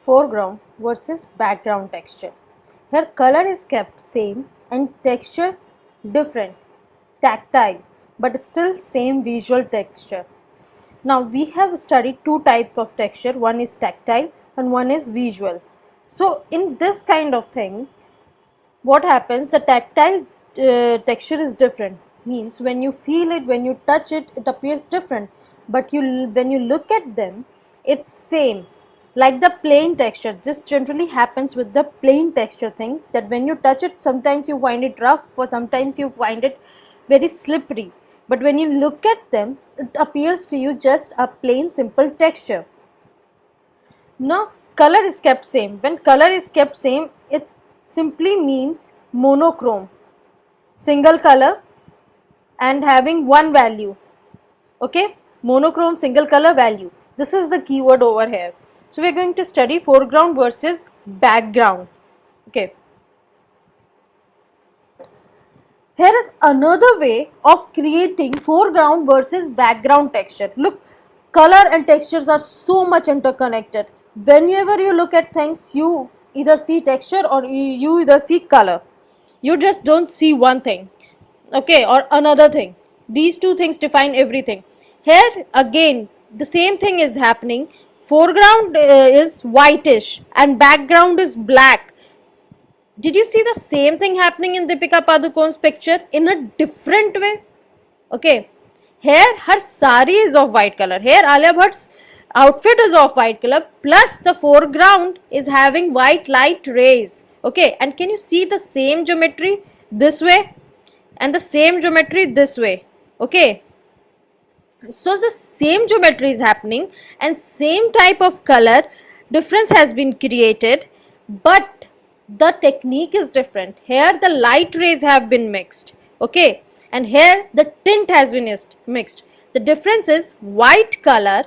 foreground versus background texture. Here color is kept same and texture different, tactile, but still same visual texture. Now we have studied two types of texture, one is tactile and one is visual. So in this kind of thing, what happens, the tactile texture is different, means when you feel it, when you touch it, it appears different, but when you look at them, it's same like the plain texture. This generally happens with the plain texture thing, that when you touch it, sometimes you find it rough or sometimes you find it very slippery, but when you look at them, it appears to you just a plain simple texture. Now color is kept same. When color is kept same, it simply means monochrome, single color and having one value. Okay, monochrome, single color, value. This is the keyword over here. So we are going to study foreground versus background. Okay. Here is another way of creating foreground versus background texture. Look, color and textures are so much interconnected. Whenever you look at things, you either see texture or you either see color. You just don't see one thing, okay, or another thing. These two things define everything. Here again, the same thing is happening. Foreground is whitish and background is black. Did you see the same thing happening in Deepika Padukone's picture in a different way? Okay, here her sari is of white color. Here Alia Bhatt's outfit is of white color, plus the foreground is having white light rays. Okay, and can you see the same geometry this way and the same geometry this way? Okay, so the same geometry is happening and same type of color difference has been created, but the technique is different. Here the light rays have been mixed, okay, and here the tint has been mixed. The difference is white color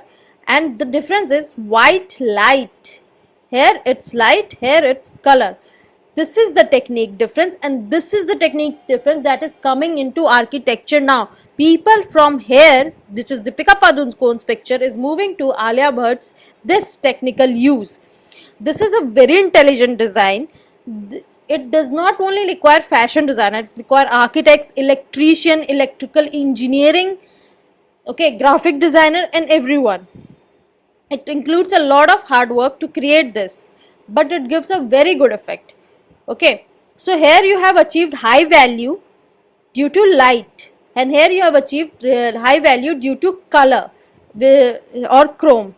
and the difference is white light. Here it's light, here it's color. This is the technique difference, and this is the technique difference that is coming into architecture now. People from here, which is Deepika Padukone's picture, is moving to Alia Bhatt's this technical use. This is a very intelligent design. It does not only require fashion designers, it requires architects, electrician, electrical engineering, okay, graphic designer, and everyone. It includes a lot of hard work to create this, but it gives a very good effect. Okay, so here you have achieved high value due to light, and here you have achieved high value due to color or chrome.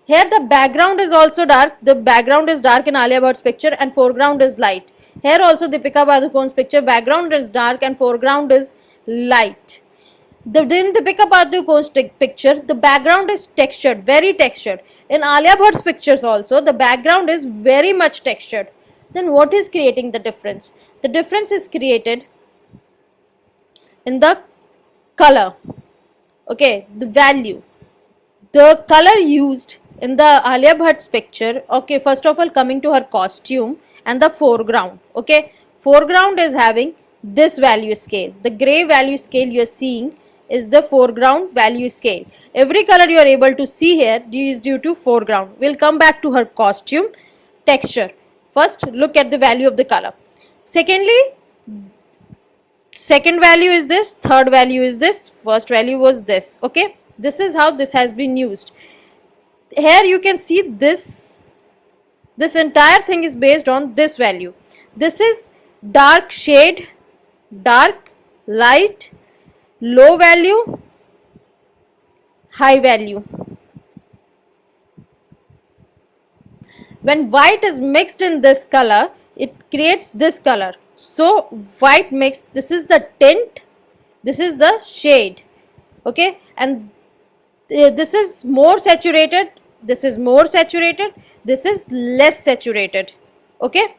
Here the background is also dark. The background is dark in Alia Bhatt's picture and foreground is light. Here also Deepika Padukone's picture, background is dark and foreground is light. In Deepika Padukone's picture, the background is textured, very textured. In Alia Bhatt's pictures also, the background is very much textured. Then what is creating the difference? The difference is created in the color, okay, the value. The color used in the Alia Bhatt's picture, okay, first of all coming to her costume and the foreground, okay, foreground is having this value scale. The gray value scale you are seeing is the foreground value scale. Every color you are able to see here is due to foreground. We'll come back to her costume texture. First look at the value of the color. Secondly, second value is this, third value is this, first value was this, okay. This is how this has been used. Here you can see this entire thing is based on this value. This is dark shade, dark, light, low value, high value. When white is mixed in this color, it creates this color. So white mixed, this is the tint, this is the shade, okay, and this is more saturated, this is more saturated, this is less saturated, okay.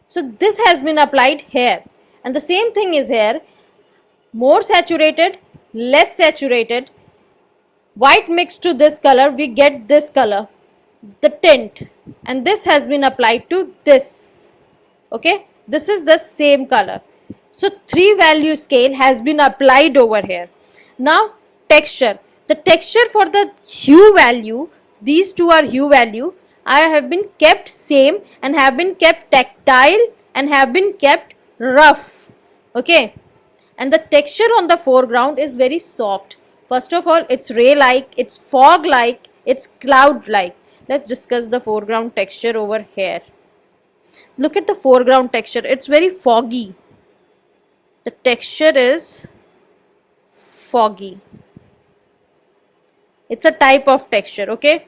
So this has been applied here, and the same thing is here, more saturated, less saturated, white mixed to this color, we get this color, the tint, and this has been applied to this, okay. This is the same color. So three value scale has been applied over here. Now texture. The texture for the hue value, these two are hue value, I have been kept same and have been kept tactile and have been kept rough. Okay. And the texture on the foreground is very soft. First of all, it's ray like, it's fog like, it's cloud like. Let's discuss the foreground texture over here. Look at the foreground texture, it's very foggy. The texture is foggy. It's a type of texture, okay?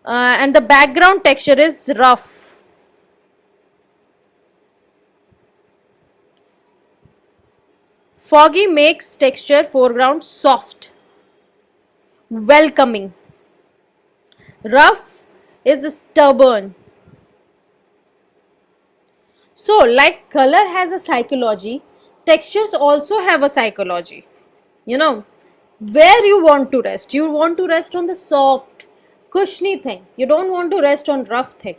And the background texture is rough. Foggy makes texture foreground soft, welcoming. Rough is stubborn. So, like color has a psychology, textures also have a psychology. You know, where you want to rest. You want to rest on the soft, cushiony thing. You don't want to rest on rough thing.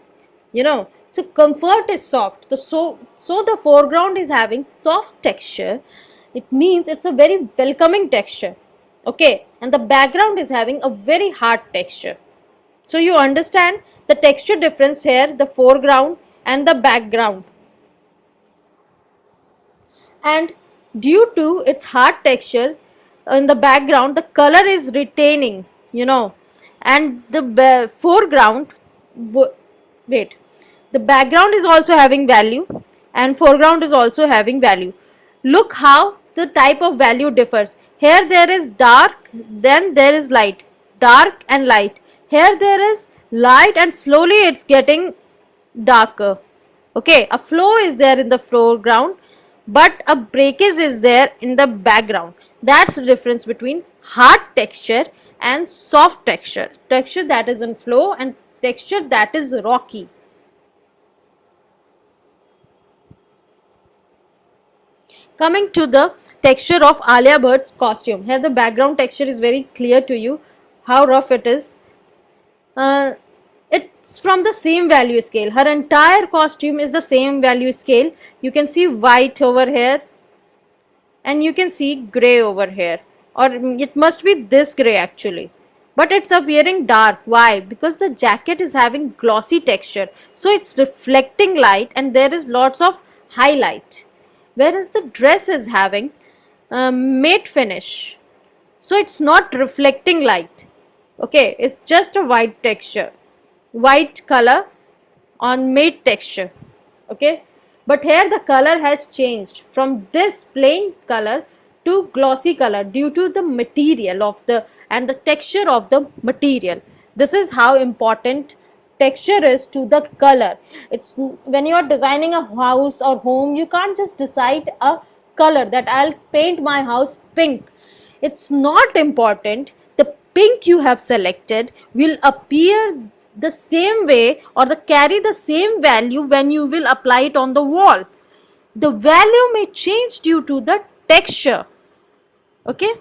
You know, so comfort is soft. So the foreground is having soft texture. It means it's a very welcoming texture. Okay, and the background is having a very hard texture. So you understand the texture difference here, the foreground and the background. And due to its hard texture in the background, the color is retaining, you know, and the foreground, wait, the background is also having value and foreground is also having value. Look how the type of value differs. Here there is dark, then there is light, dark and light. Here there is light and slowly it's getting darker. Okay, a flow is there in the foreground, but a breakage is there in the background. That's the difference between hard texture and soft texture. Texture that is in flow and texture that is rocky. Coming to the texture of Alia Bhatt's costume. Here the background texture is very clear to you how rough it is. It's from the same value scale. Her entire costume is the same value scale. You can see white over here and you can see gray over here, or it must be this gray actually, but it's appearing dark. Why? Because the jacket is having glossy texture, so it's reflecting light and there is lots of highlight, whereas the dress is having matte finish, so it's not reflecting light. Okay, it's just a white texture, white color on matte texture. Okay, but here the color has changed from this plain color to glossy color due to the material of the and the texture of the material. This is how important texture is to the color. It's when you are designing a house or home, you can't just decide a color that I'll paint my house pink. It's not important. The pink you have selected will appear the same way or carry the same value when you will apply it on the wall. The value may change due to the texture. Okay.